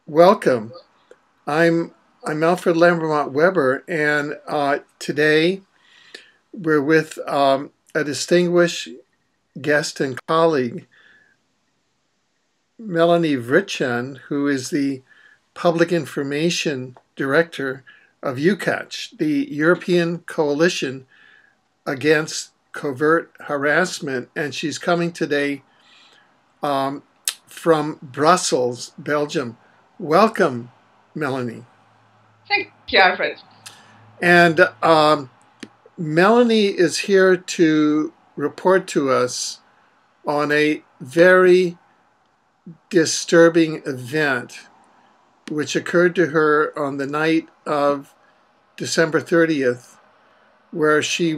Welcome. I'm Alfred Lambermont Weber, and today we're with a distinguished guest and colleague, Melanie Vritchan, who is the Public Information Director of EUCACH, the European Coalition Against Covert Harassment, and she's coming today from Brussels, Belgium. Welcome, Melanie. Thank you, Alfred. And Melanie is here to report to us on a very disturbing event which occurred to her on the night of December 30th, where she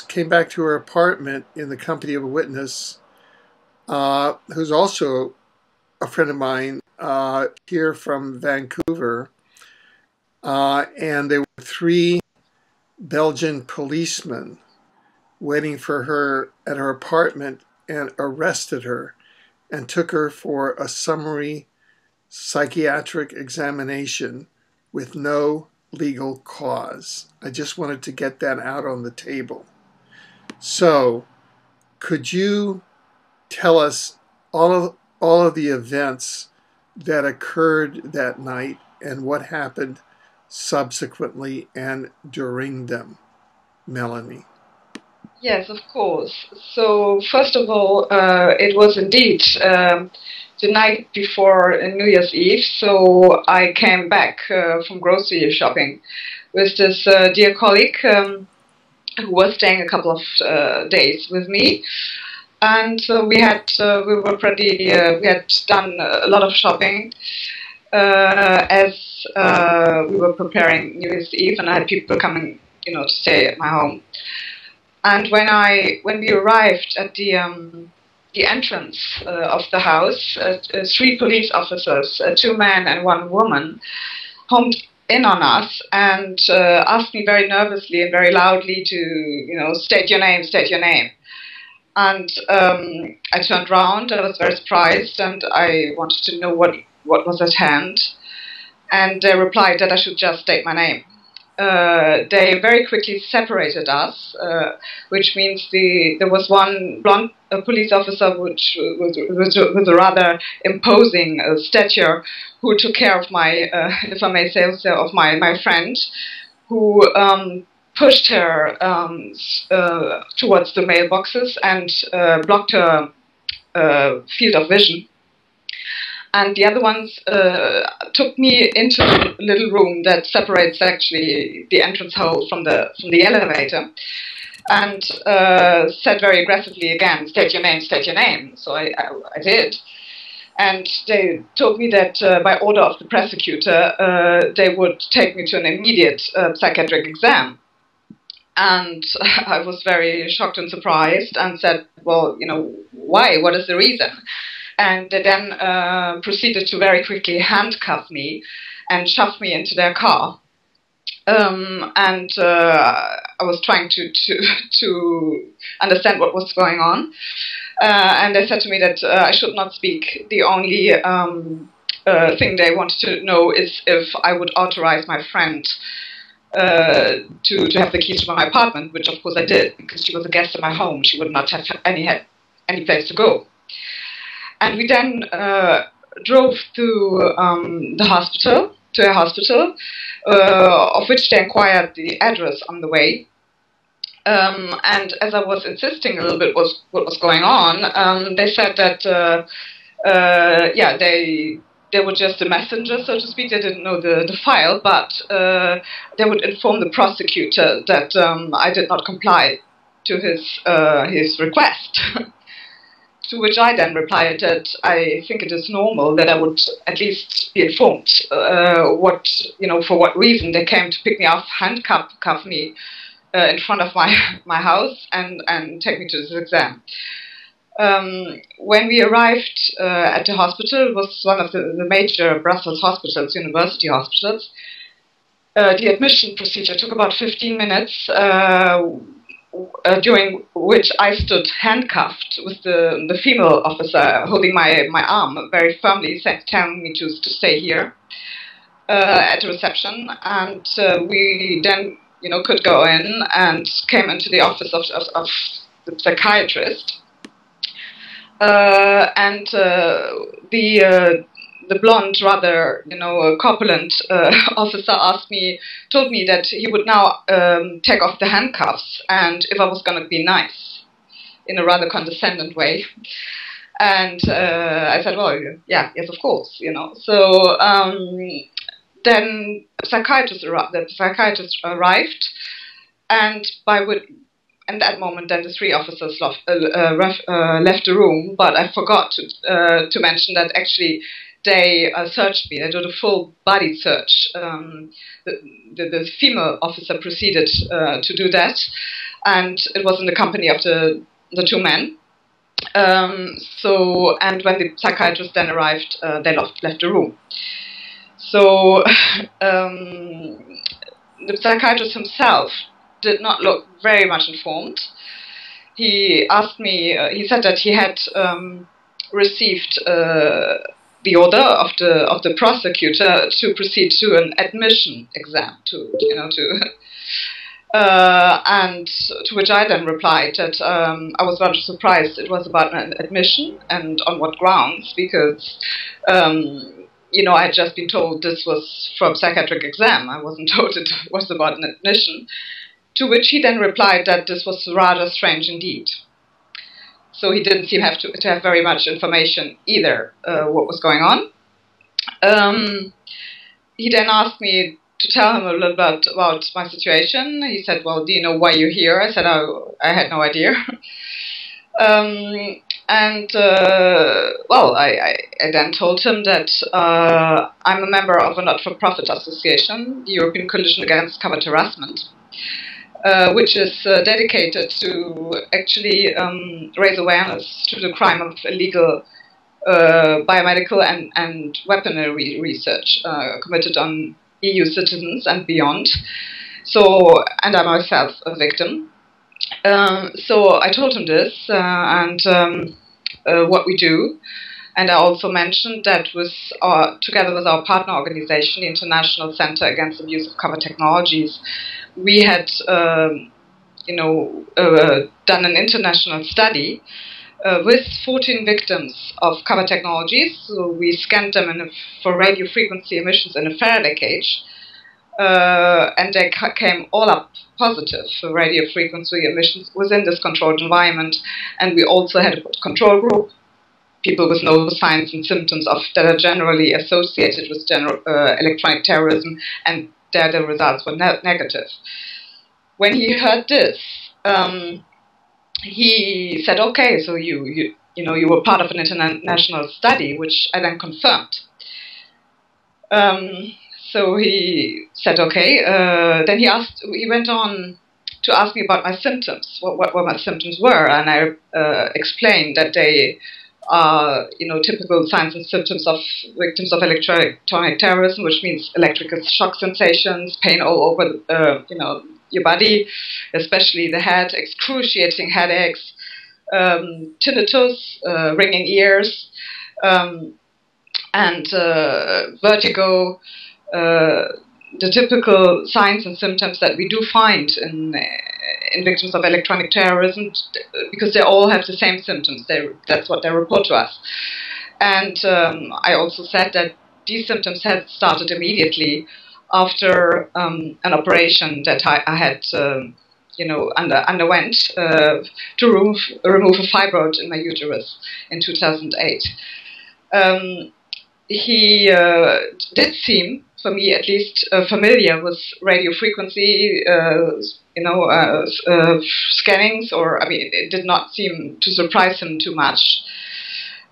came back to her apartment in the company of a witness who's also a friend of mine here from Vancouver, and there were three Belgian policemen waiting for her at her apartment and arrested her and took her for a summary psychiatric examination with no legal cause. I just wanted to get that out on the table. So, could you tell us all of the events that occurred that night and what happened subsequently and during them, Melanie? Yes, of course. So, first of all, it was indeed the night before New Year's Eve, so I came back from grocery shopping with this dear colleague who was staying a couple of days with me. And so we had done a lot of shopping as we were preparing New Year's Eve, and I had people coming, to stay at my home. And when we arrived at the entrance of the house, three police officers, two men and one woman, homed in on us and asked me very nervously and very loudly to, state your name, state your name. And I turned around, I was very surprised, and I wanted to know what was at hand. And they replied that I should just state my name. They very quickly separated us, which means there was one blonde police officer which was a rather imposing stature, who took care of my, if I may say so, of my friend, who pushed her towards the mailboxes and blocked her field of vision. And the other ones took me into a little room that separates actually the entrance hole from the elevator, and said very aggressively again, state your name, state your name. So I did. And they told me that by order of the prosecutor, they would take me to an immediate psychiatric exam. And I was very shocked and surprised and said, well, why? What is the reason? And they then proceeded to very quickly handcuff me and shove me into their car. And I was trying to understand what was going on. And they said to me that I should not speak. The only thing they wanted to know is if I would authorize my friend to have the keys to my apartment, which of course I did, because she was a guest in my home. She would not have any place to go. And we then drove to a hospital, of which they inquired the address on the way. And as I was insisting a little bit what was going on, they said that, they were just a messenger, so to speak. They didn't know the file, but they would inform the prosecutor that I did not comply to his request. To which I then replied that I think it is normal that I would at least be informed for what reason they came to pick me up, handcuff me in front of my house and take me to this exam. When we arrived at the hospital, it was one of the major Brussels hospitals, university hospitals. The admission procedure took about 15 minutes. During which I stood handcuffed with the female officer holding my arm very firmly, telling me to stay here. at the reception, and we then, could go in and came into the office of the psychiatrist, and the blonde, rather, corpulent officer told me that he would now take off the handcuffs, and if I was going to be nice, in a rather condescending way. And I said, well, yeah, yes, of course, So then the psychiatrist arrived, and at that moment, then the three officers left the room. But I forgot to mention that actually they searched me. They did a full body search. The female officer proceeded to do that, and it was in the company of the two men. And when the psychiatrist then arrived, they left the room. So the psychiatrist himself did not look very much informed. He asked me. He said that he had received the order of the prosecutor to proceed to an admission exam. And to which I then replied that I was rather surprised it was about an admission, and on what grounds, because I had just been told this was for a psychiatric exam. I wasn't told it was about an admission. To which he then replied that this was rather strange indeed. So he didn't seem to have very much information either what was going on. He then asked me to tell him a little bit about my situation. He said, well, do you know why you're here? I said, oh, I had no idea. I then told him that I'm a member of a not-for-profit association, the European Coalition Against Covert Harassment, which is dedicated to actually raise awareness to the crime of illegal biomedical and weaponry research committed on EU citizens and beyond. And I'm myself a victim. So I told him this and what we do. And I also mentioned that together with our partner organization, the International Center Against Abuse of Covert Technologies, we had done an international study with 14 victims of covert technologies. So we scanned them for radio frequency emissions in a Faraday cage, and they came all up positive for radio frequency emissions within this controlled environment. And we also had a control group, people with no signs and symptoms that are generally associated with electronic terrorism, and there the results were negative. When he heard this, he said, okay, so you were part of an international study, which I then confirmed. So he said, okay. Then he went on to ask me about my symptoms, what my symptoms were, and I explained that they are, typical signs and symptoms of victims of electronic terrorism, which means electrical shock sensations, pain all over, your body, especially the head, excruciating headaches, tinnitus, ringing ears, and vertigo, the typical signs and symptoms that we do find in victims of electronic terrorism, because they all have the same symptoms. That's what they report to us. And I also said that these symptoms had started immediately after an operation that I had, underwent to remove a fibroid in my uterus in 2008. He did seem, for me at least, familiar with radio frequency, scannings, it did not seem to surprise him too much.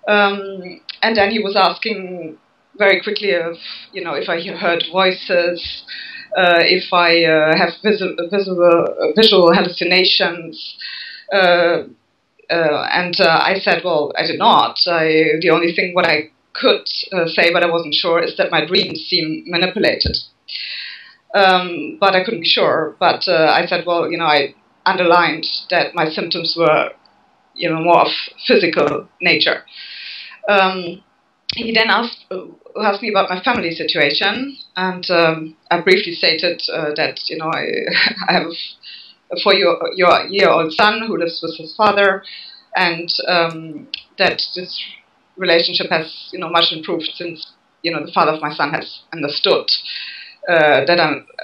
And then he was asking very quickly if I heard voices, if I have visual hallucinations, and I said, well, I did not. The only thing what I could say, but I wasn't sure, is that my dreams seem manipulated. But I couldn't be sure. But I said, well, I underlined that my symptoms were, more of physical nature. he then asked me about my family situation, and I briefly stated that I have a 4-year-old son who lives with his father, and that this relationship has much improved since the father of my son has understood that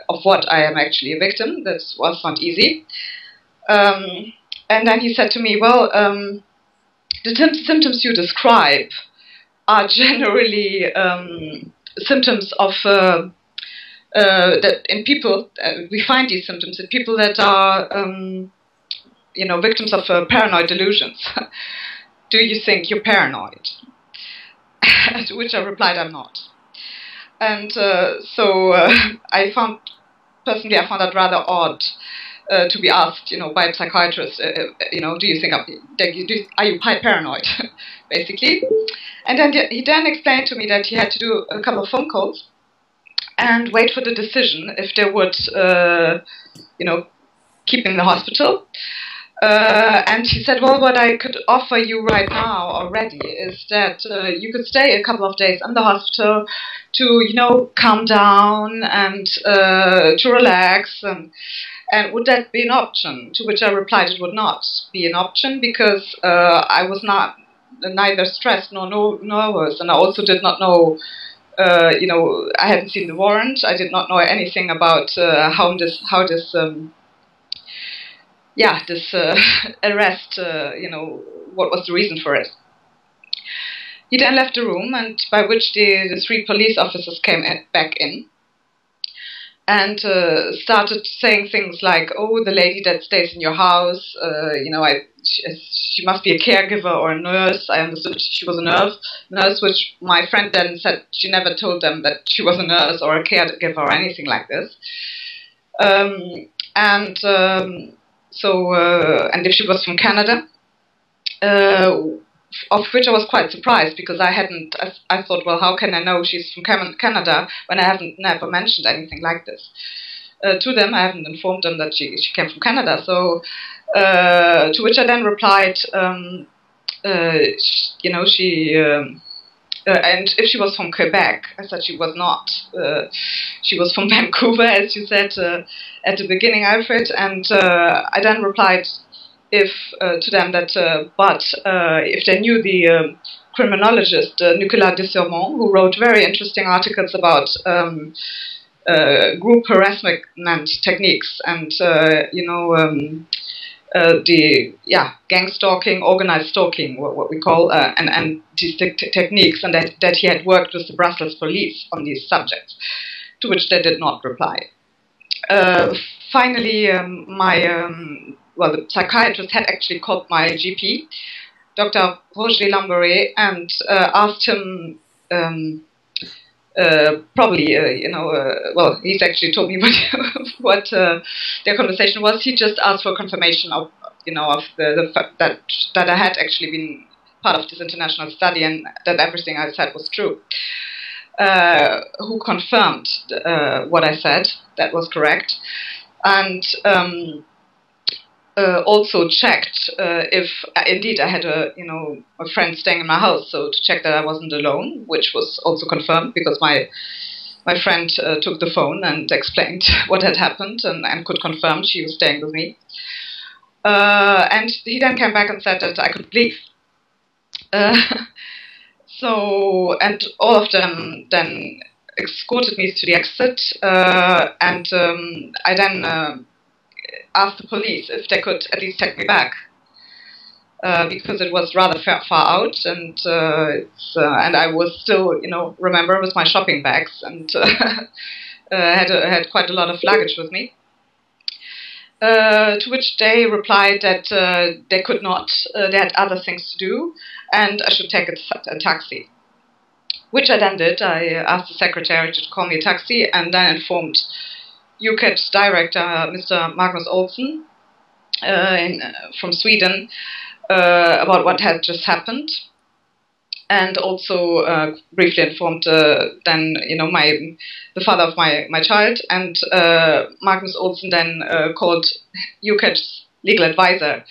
of what I am actually a victim. That was not easy. And then he said to me, well, the symptoms you describe are generally symptoms of that in people. We find these symptoms in people that are victims of paranoid delusions. Do you think you're paranoid? To which I replied, I'm not. And so I found that rather odd to be asked, by a psychiatrist, do you think are you paranoid, basically? And then he explained to me that he had to do a couple of phone calls and wait for the decision if they would, keep me in the hospital. And he said, well, what I could offer you right now already is that you could stay a couple of days in the hospital to, calm down and to relax. And would that be an option? To which I replied it would not be an option because I was neither stressed nor nervous. And I also did not know, I hadn't seen the warrant. I did not know anything about how this arrest, what was the reason for it. He then left the room, and by which the 3 police officers came back in and started saying things like, oh, the lady that stays in your house, she must be a caregiver or a nurse. I understood she was a nurse, which my friend then said she never told them that she was a nurse or a caregiver or anything like this. So, and if she was from Canada, of which I was quite surprised because I thought, well, how can I know she's from Canada when I never mentioned anything like this to them? I haven't informed them that she came from Canada. So, to which I then replied, and if she was from Quebec, I said she was not. She was from Vancouver, as you said at the beginning, Alfred. And I then replied to them that, but if they knew the criminologist Nicolas de Sermont, who wrote very interesting articles about group harassment techniques and gang stalking, organized stalking, what we call, and these techniques, and that he had worked with the Brussels police on these subjects, to which they did not reply. Finally, the psychiatrist had actually called my GP, Dr. Roger Lamberet, and asked him, he's actually told me what their conversation was. He just asked for confirmation of the fact that I had actually been part of this international study and that everything I said was true. Who confirmed what I said, that was correct, and also checked if indeed I had a friend staying in my house, so to check that I wasn't alone, which was also confirmed because my friend took the phone and explained what had happened and could confirm she was staying with me. And he then came back and said that I could leave. So, and all of them then escorted me to the exit, and I then asked the police if they could at least take me back, because it was rather far out, and I was still, remember, with my shopping bags, and had quite a lot of luggage with me. To which they replied that they could not, they had other things to do, and I should take a taxi. Which I then did. I asked the secretary to call me a taxi, and then informed EUCACH director, Mr. Magnus Olsson, from Sweden, about what had just happened. And also briefly informed then, the father of my child, and Magnus Olsson then called EUCACH's legal advisor,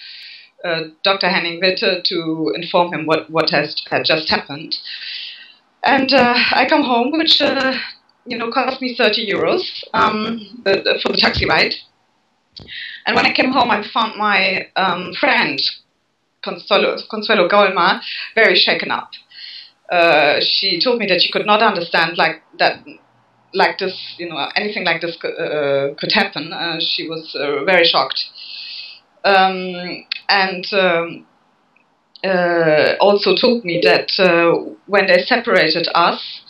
Dr. Henning Witte, to inform him what had just happened. And I come home, which cost me 30 euros for the taxi ride. And when I came home, I found my friend Consuelo Gaulma very shaken up. She told me that she could not understand anything like this could happen. She was very shocked, and also told me that when they separated us,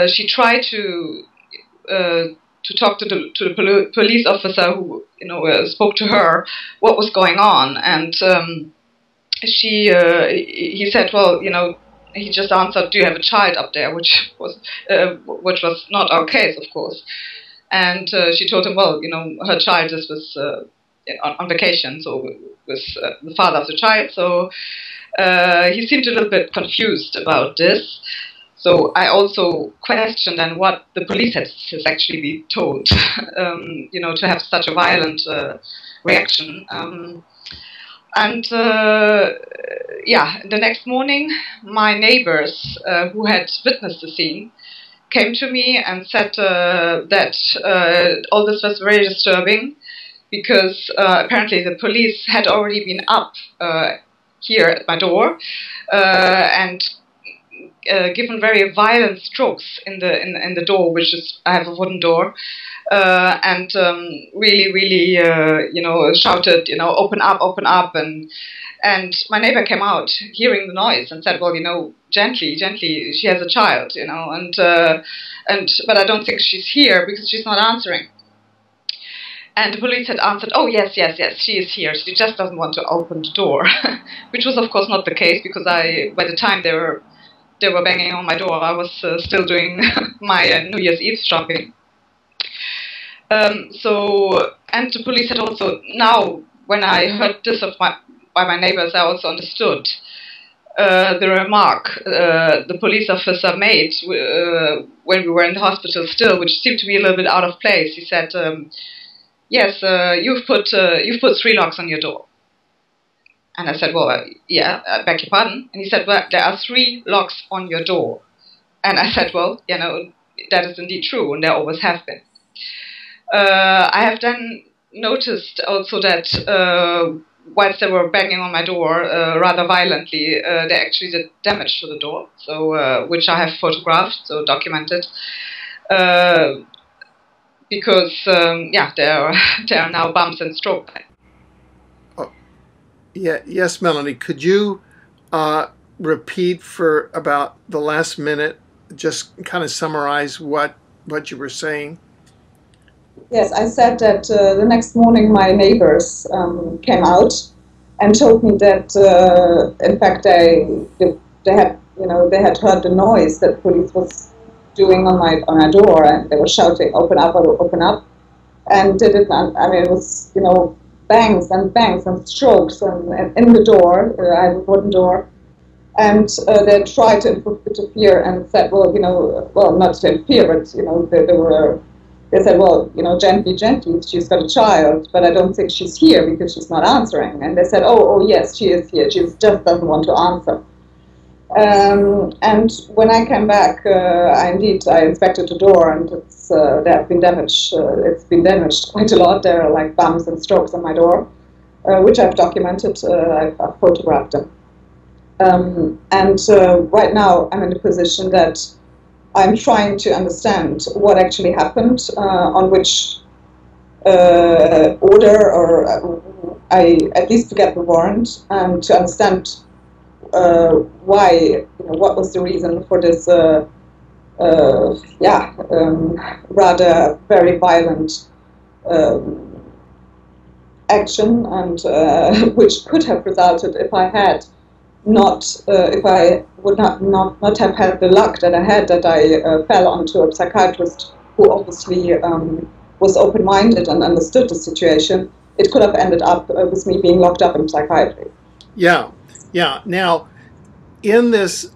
she tried to talk to the police officer who spoke to her what was going on, and he said, well, he just answered, do you have a child up there, which was not our case, of course. And she told him, well, her child was on vacation, so was the father of the child. So he seemed a little bit confused about this. So I also questioned then what the police has actually been told, to have such a violent reaction. And the next morning, my neighbors who had witnessed the scene came to me and said that all this was very disturbing because apparently the police had already been up here at my door and given very violent strokes in the door, which is, I have a wooden door, and really shouted, open up, and my neighbor came out hearing the noise and said, well, gently, she has a child, but I don't think she's here because she's not answering. And the police had answered, oh, yes, she is here. She just doesn't want to open the door, which was, of course, not the case because by the time they were banging on my door, I was still doing my New Year's Eve shopping. And the police had also, now, when I heard this by my neighbors, I also understood the remark the police officer made when we were in the hospital still, which seemed to be a little bit out of place. He said, yes, you've put 3 locks on your door. And I said, well, yeah, I beg your pardon. And he said, well, there are 3 locks on your door. And I said, well, that is indeed true, and there always have been. I have then noticed also that whilst they were banging on my door rather violently, they actually did damage to the door, so which I have photographed, so documented. Because, there are now bumps and strokes. Yeah, yes, Melanie. Could you repeat for about the last minute, just kind of summarize what you were saying? Yes, I said that the next morning my neighbors came out and told me that in fact they had heard the noise that police was doing on my door, and they were shouting, "Open up, open up!" And they didn't. I mean, it was bangs and strokes and in the door. I have a wooden door, and they tried to interfere and said, well, well, not to interfere, but they said, well, gently, she's got a child, but I don't think she's here because she's not answering. And they said, oh yes, she is here. She just doesn't want to answer. And when I came back, I inspected the door, and they have been damaged. It's been damaged quite a lot. There are like bumps and strokes on my door, which I've documented. I've photographed them. And right now, I'm in the position that I'm trying to understand what actually happened, on which order, or I at least to get the warrant, and to understand why, what was the reason for this, rather very violent action, and which could have resulted if I had if I would not have had the luck that I had, that I fell onto a psychiatrist who obviously was open-minded and understood the situation. It could have ended up with me being locked up in psychiatry. Yeah. Now, in this,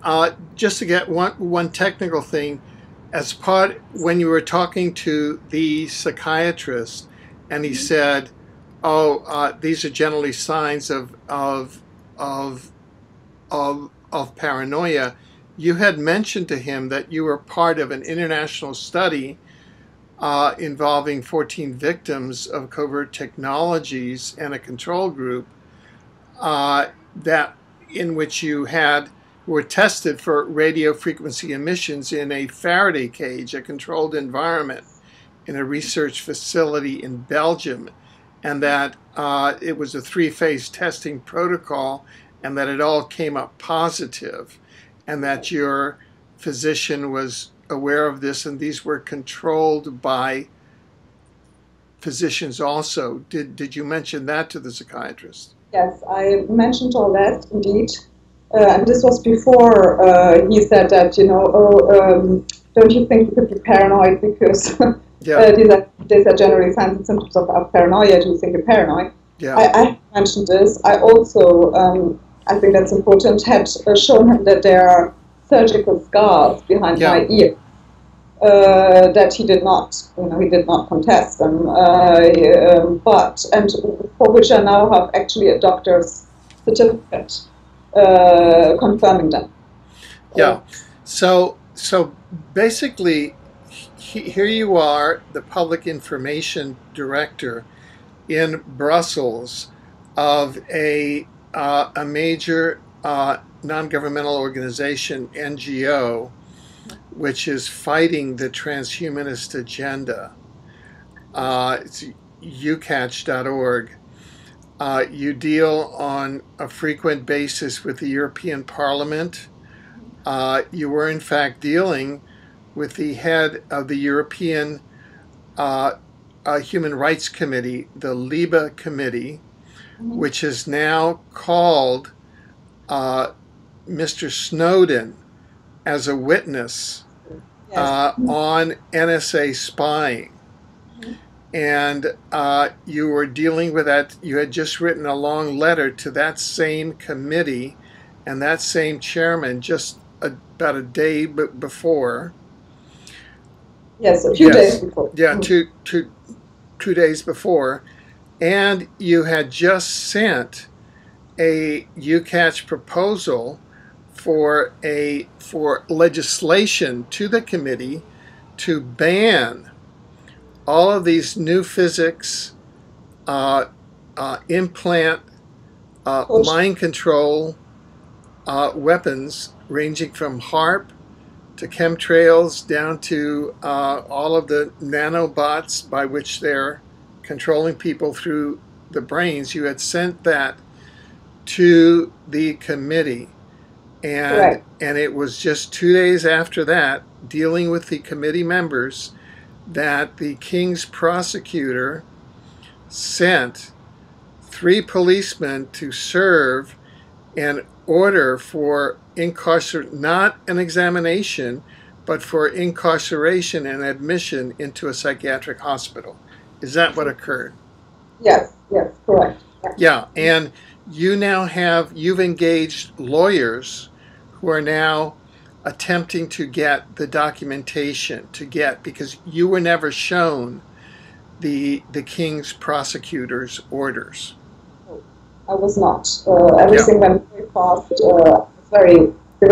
just to get one technical thing, when you were talking to the psychiatrist, and he said, these are generally signs of paranoia, you had mentioned to him that you were part of an international study involving 14 victims of covert technologies and a control group that in which you were tested for radio frequency emissions in a Faraday cage, a controlled environment, in a research facility in Belgium, and that it was a 3-phase testing protocol, and that it all came up positive, and that your physician was aware of this, and these were controlled by physicians also. Did you mention that to the psychiatrist? Yes, I mentioned all that, indeed. And this was before he said that, don't you think you could be paranoid because these are generally signs and symptoms of paranoia. Do you think you're paranoid? Yeah. I mentioned this. I also, I think that's important, had shown him that there are surgical scars behind my ear. That he did not contest them, and for which I now have actually a doctor's certificate confirming them. Yeah. So basically, here you are, the public information director in Brussels of a major non-governmental organization, NGO, which is fighting the transhumanist agenda. It's EUCACH.org. You deal on a frequent basis with the European Parliament. You were in fact dealing with the head of the European Human Rights Committee, the LIBE Committee, which is now called Mr. Snowden as a witness on NSA spying. And you were dealing with that. You had just written a long letter to that same committee and that same chairman just about a day before. Yes, a few days before. Yeah, two days before. And you had just sent a EUCACH proposal for legislation to the committee to ban all of these new physics, implant, mind control weapons, ranging from HAARP to chemtrails down to all of the nano-bots by which they're controlling people through the brains. You had sent that to the committee. And it was just 2 days after that, dealing with the committee members, that the King's prosecutor sent 3 policemen to serve an order for not an examination, but for incarceration and admission into a psychiatric hospital. Is that what occurred? Yes, correct. Yeah, and you've engaged lawyers who are now attempting to get the documentation because you were never shown the King's prosecutor's orders. I was not. Everything went very fast. They were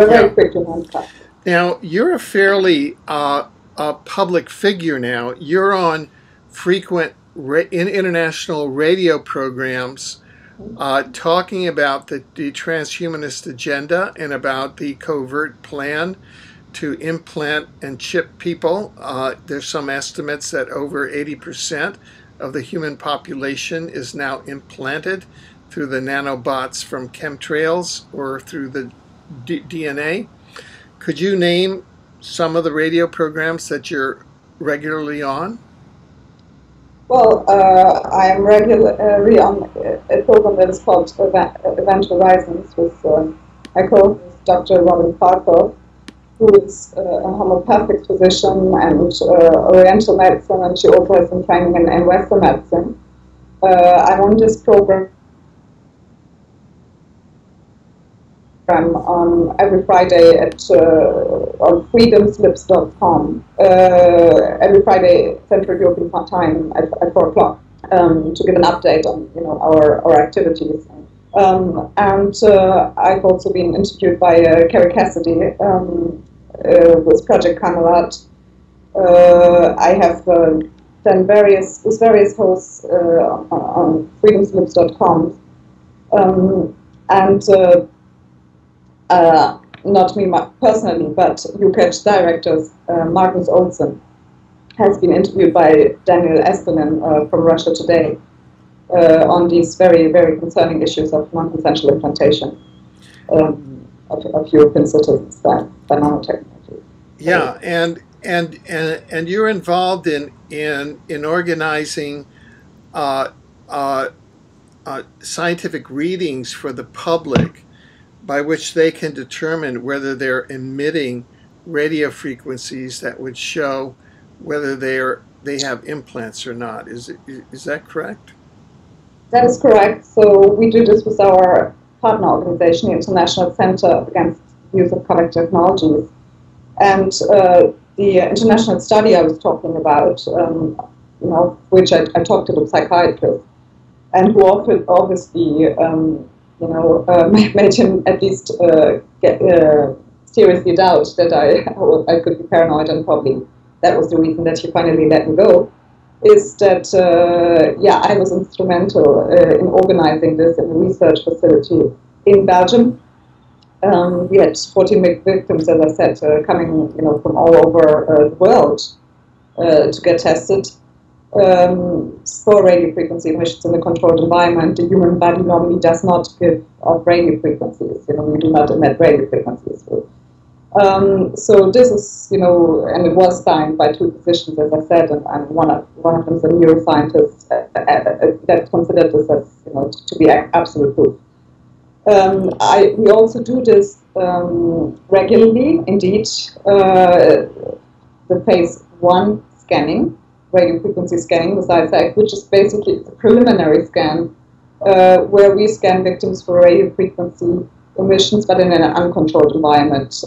very quick to handcuff. Now, you're a fairly public figure now. You're on frequent international radio programs talking about the transhumanist agenda and about the covert plan to implant and chip people. There's some estimates that over 80% of the human population is now implanted through the nanobots from chemtrails or through the DNA. Could you name some of the radio programs that you're regularly on? Well, I am regularly on a program that is called Event Horizons with my co-host Dr. Robin Parker, who is a homeopathic physician and Oriental medicine, and she also has some training in Western medicine. I'm on this program on every Friday on freedomslips.com, every Friday Central European time at 4 o'clock, to give an update on our activities. And I've also been interviewed by Kerry Cassidy with Project Camelot. I have done various hosts on freedomslips.com, and not me personally, but EUCACH directors Magnus Olsen has been interviewed by Daniel Espinen from Russia Today on these very, very concerning issues of non-consensual implantation of European citizens by nanotechnology. Yeah, and you're involved in organizing scientific readings for the public, by which they can determine whether they're emitting radio frequencies that would show whether they have implants or not. Is that correct? That is correct. So we do this with our partner organization, the International Center Against the Use of Covered Technologies. And the international study I was talking about, which I talked to the psychiatrist, and who obviously made him at least get seriously doubt that I could be paranoid, and probably that was the reason that he finally let me go, is that, I was instrumental in organizing this in a research facility in Belgium. We had 14 victims, as I said, coming from all over the world to get tested for radio frequency emissions in a controlled environment. The human body normally does not give off radio frequencies. We do not emit radio frequencies. So this is, and it was signed by two physicians, as I said, and one of them is a neuroscientist that's considered this as, to be absolute proof. We also do this regularly, indeed, the phase 1 scanning, radio frequency scanning with ISAC, which is basically a preliminary scan where we scan victims for radio frequency emissions, but in an uncontrolled environment,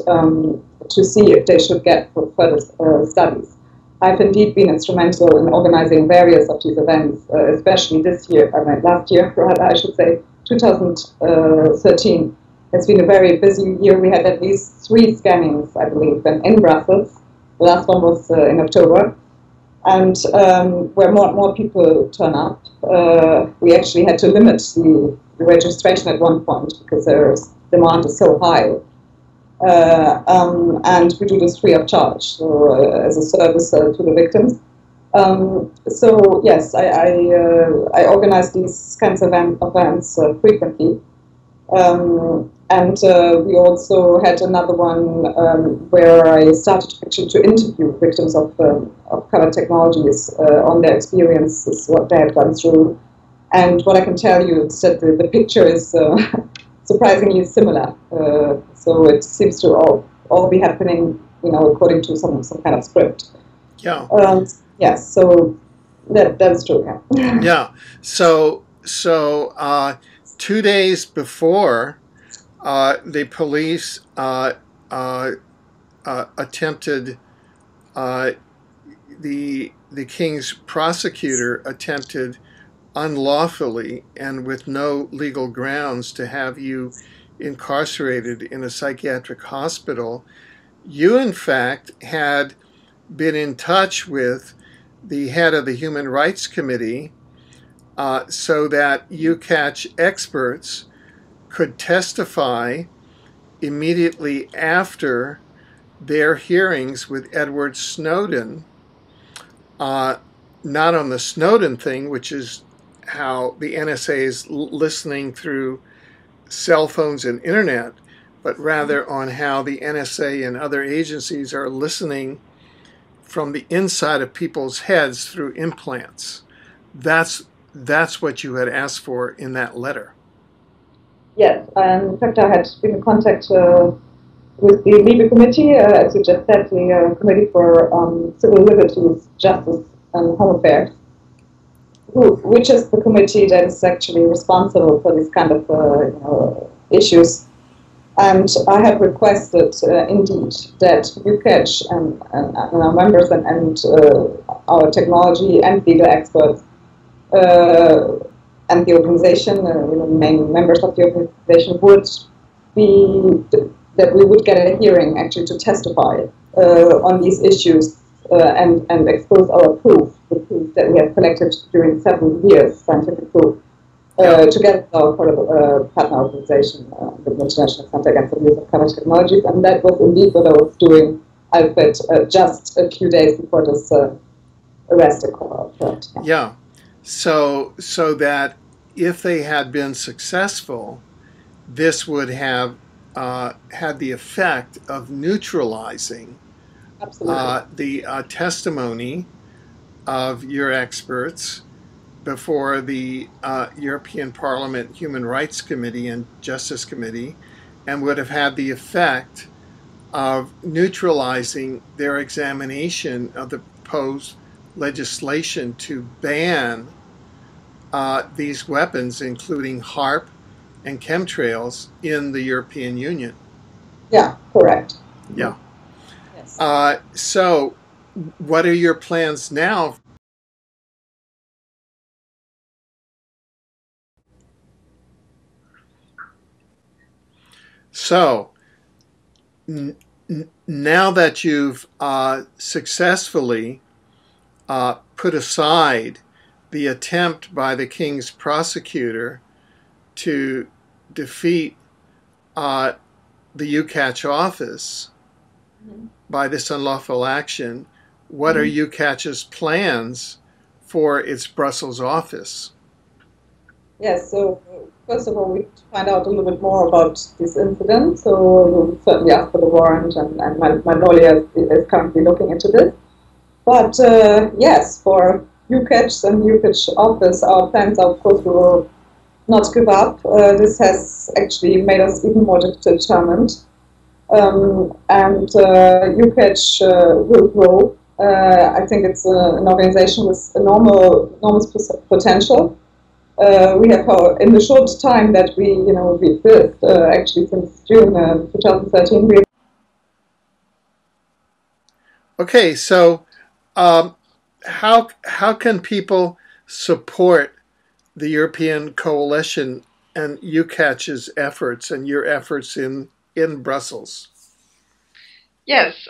to see if they should get further studies. I've indeed been instrumental in organizing various of these events, especially this year, last year, rather, I should say, 2013. It's been a very busy year. We had at least 3 scannings, I believe, in Brussels. The last one was in October. And where more people turn up, we actually had to limit the registration at one point because demand is so high. And we do this free of charge, so as a service to the victims. So yes, I organize these kinds of events frequently. And we also had another one where I started actually to interview victims of covered technologies on their experiences, what they had gone through. And what I can tell you is that the picture is surprisingly similar. So it seems to all be happening, according to some kind of script. Yeah. Yes. So that's true. Yeah. Yeah. So 2 days before, the police attempted, the King's prosecutor attempted unlawfully and with no legal grounds to have you incarcerated in a psychiatric hospital. You, in fact, had been in touch with the head of the Human Rights Committee so that EUCACH experts could testify immediately after their hearings with Edward Snowden, not on the Snowden thing, which is how the NSA is listening through cell phones and internet, but rather on how the NSA and other agencies are listening from the inside of people's heads through implants. That's what you had asked for in that letter. Yes, in fact, I had been in contact with the Liebe Committee, as you just said, the Committee for Civil Liberties, Justice and Home Affairs, which is the committee that is actually responsible for these kind of issues. And I have requested, indeed, that EUCACH and our members and our technology and legal experts and the organization, main members of the organization would be that we would get a hearing actually to testify on these issues and expose our proof, the proof that we have collected during 7 years, scientific proof, together with our partner organization, the International Center Against the Use of Clever Technologies, and that was indeed what I was doing, Alfred, just a few days before this arrest occurred. Yeah. So that if they had been successful, this would have had the effect of neutralizing the testimony of your experts before the European Parliament Human Rights Committee and Justice Committee, and would have had the effect of neutralizing their examination of the proposed legislation to ban these weapons, including HAARP and chemtrails, in the European Union. Yeah, correct. Yeah. Yes. So what are your plans now? So now that you've successfully put aside the attempt by the King's prosecutor to defeat the EUCACH office by this unlawful action, what are EUCACH's plans for its Brussels office? Yes, so first of all, we find out a little bit more about this incident. So we'll certainly ask for the warrant, and my lawyer is currently looking into this. But yes, for EUCACH and EUCACH office, our plans are, of course, we will not give up. This has actually made us even more determined. And EUCACH will grow. I think it's an organization with enormous potential. We have, in the short time that we built, actually since June 2013, we. Okay, so how can people support the European Coalition and EUCACH's efforts and your efforts in Brussels? Yes,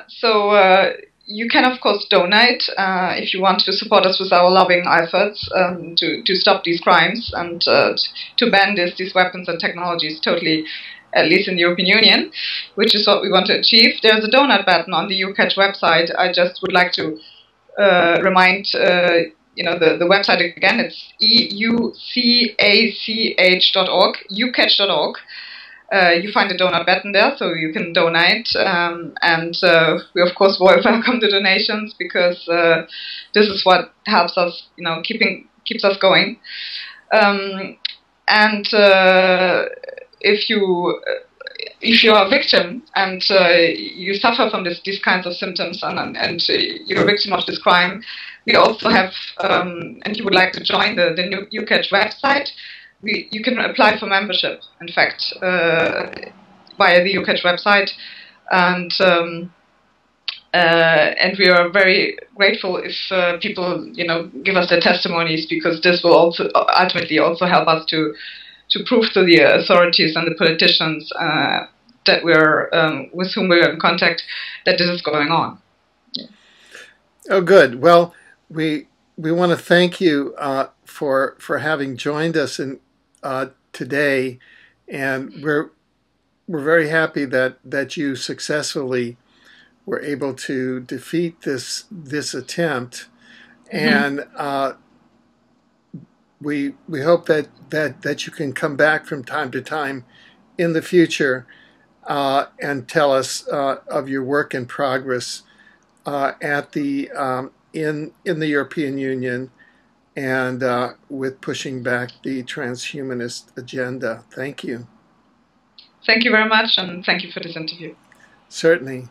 so you can, of course, donate if you want to support us with our lobbying efforts to stop these crimes and to ban these weapons and technologies totally, at least in the European Union, which is what we want to achieve. There's a donate button on the EUCACH website. I just would like to remind the website again. It's EUCACH.org, EUCACH.org. You find a donate button there, so you can donate, and we of course welcome the donations, because this is what helps us, keeps us going. And if you are a victim and you suffer from these kinds of symptoms, and you're a victim of this crime, we also have, and you would like to join the new EUCACH website, you can apply for membership, in fact, via the EUCACH website, and we are very grateful if people, give us their testimonies, because this will also ultimately also help us to prove to the authorities and the politicians that we're with whom we're in contact that this is going on. Yeah. Oh, good. Well, we want to thank you for having joined us today, and we're very happy that you successfully were able to defeat this attempt, and we hope that you can come back from time to time in the future and tell us of your work in progress at the in the European Union, and with pushing back the transhumanist agenda. Thank you. Thank you very much, and thank you for this interview. Certainly.